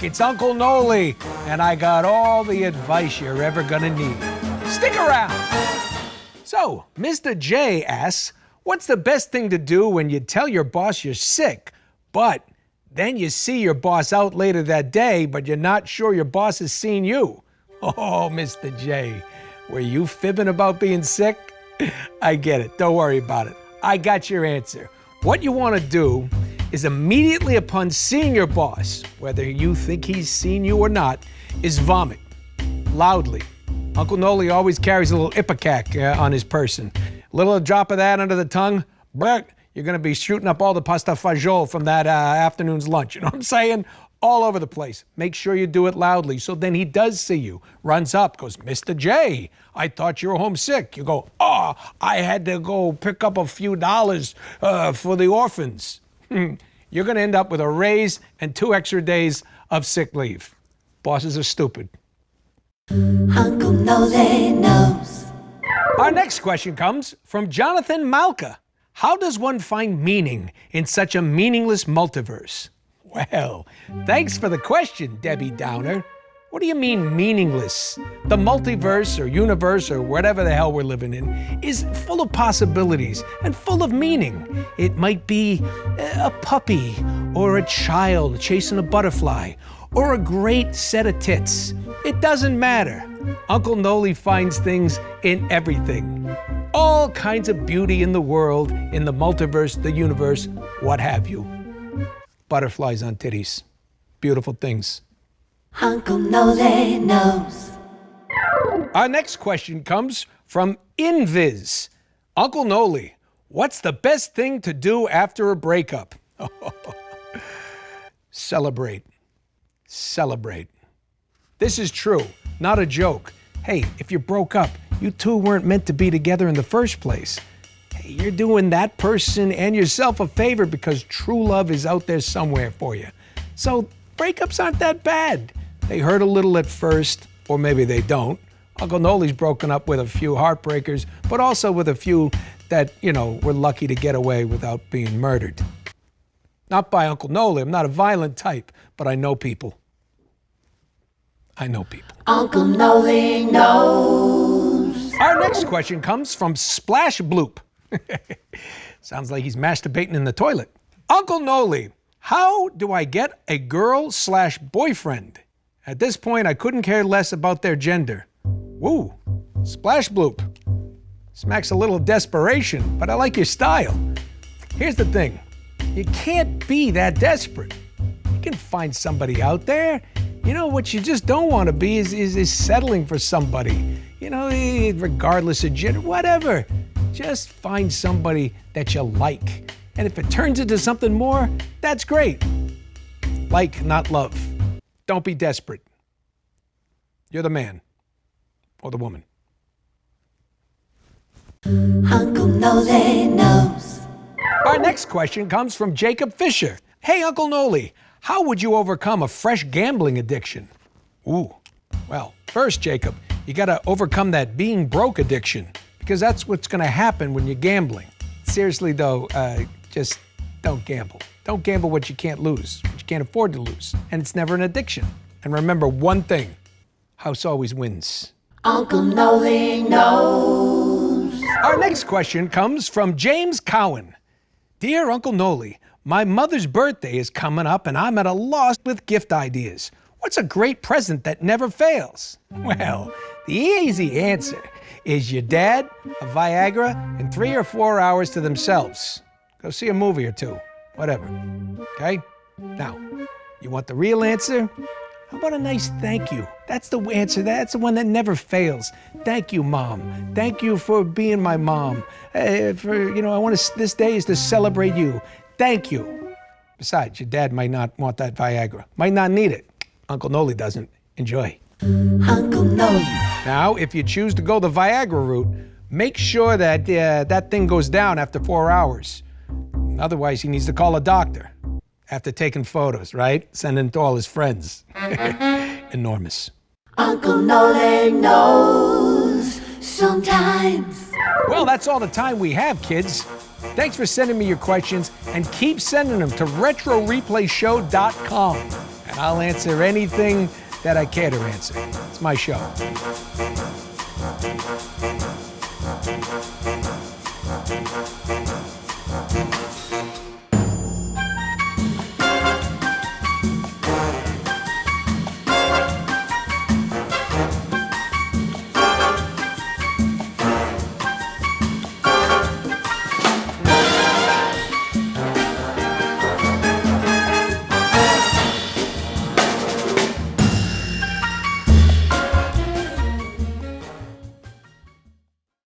It's Uncle Noly, and I got all the advice you're ever gonna need. Stick around! So, Mr. J asks, what's the best thing to do when you tell your boss you're sick, but then you see your boss out later that day, but you're not sure your boss has seen you? Oh, Mr. J, were you fibbing about being sick? I get it. Don't worry about it. I got your answer. What you want to do is immediately upon seeing your boss, whether you think he's seen you or not, is vomit loudly. Uncle Noly always carries a little ipecac on his person. A little drop of that under the tongue, you're going to be shooting up all the pasta fagioli from that afternoon's lunch. You know what I'm saying? All over the place. Make sure you do it loudly so then he does see you. Runs up, goes, Mr. J, I thought you were homesick. You go, oh, I had to go pick up a few dollars for the orphans. You're going to end up with a raise and 2 extra days of sick leave. Bosses are stupid. Uncle Noly knows. Our next question comes from Jonathan Malka. How does one find meaning in such a meaningless multiverse? Well, thanks for the question, Debbie Downer. What do you mean meaningless? The multiverse or universe or whatever the hell we're living in is full of possibilities and full of meaning. It might be a puppy or a child chasing a butterfly or a great set of tits. It doesn't matter. Uncle Noly finds things in everything. All kinds of beauty in the world, in the multiverse, the universe, what have you. Butterflies on titties. Beautiful things. Uncle Noly knows. Our next question comes from Invis. Uncle Noly, what's the best thing to do after a breakup? Celebrate. Celebrate. This is true, not a joke. Hey, if you broke up, you two weren't meant to be together in the first place. Hey, you're doing that person and yourself a favor because true love is out there somewhere for you. So breakups aren't that bad. They hurt a little at first, or maybe they don't. Uncle Noly's broken up with a few heartbreakers, but also with a few that, were lucky to get away without being murdered. Not by Uncle Noly. I'm not a violent type, but I know people. I know people. Uncle Noly knows. Our next question comes from Splash Bloop. Sounds like he's masturbating in the toilet. Uncle Noly, how do I get a girl/boyfriend? At this point, I couldn't care less about their gender. Woo, Splash Bloop. Smacks a little desperation, but I like your style. Here's the thing. You can't be that desperate. You can find somebody out there. What you just don't want to be is settling for somebody. Regardless of gender, whatever. Just find somebody that you like. And if it turns into something more, that's great. Like, not love. Don't be desperate. You're the man. Or the woman. Uncle Noly knows. Our next question comes from Jacob Fisher. Hey, Uncle Noly, how would you overcome a fresh gambling addiction? Ooh, well, first, Jacob, you gotta overcome that being broke addiction, because that's what's gonna happen when you're gambling. Seriously though, just don't gamble. Don't gamble what you can't lose, what you can't afford to lose. And it's never an addiction. And remember one thing, house always wins. Uncle Noly knows. Our next question comes from James Cowan. Dear Uncle Noly, my mother's birthday is coming up and I'm at a loss with gift ideas. What's a great present that never fails? Well, the easy answer is your dad, a Viagra, and 3 or 4 hours to themselves. Go see a movie or two, whatever, okay? Now, you want the real answer? How about a nice thank you? That's the answer. That's the one that never fails. Thank you, Mom. Thank you for being my mom. I want this day is to celebrate you. Thank you. Besides, your dad might not want that Viagra. Might not need it. Uncle Noly doesn't. Enjoy. Uncle Noly. Now, if you choose to go the Viagra route, make sure that that thing goes down after 4 hours. Otherwise, he needs to call a doctor. After taking photos, right? Sending them to all his friends. Enormous. Uncle Noly knows sometimes. Well, that's all the time we have, kids. Thanks for sending me your questions, and keep sending them to RetroReplayShow.com. And I'll answer anything that I care to answer. It's my show.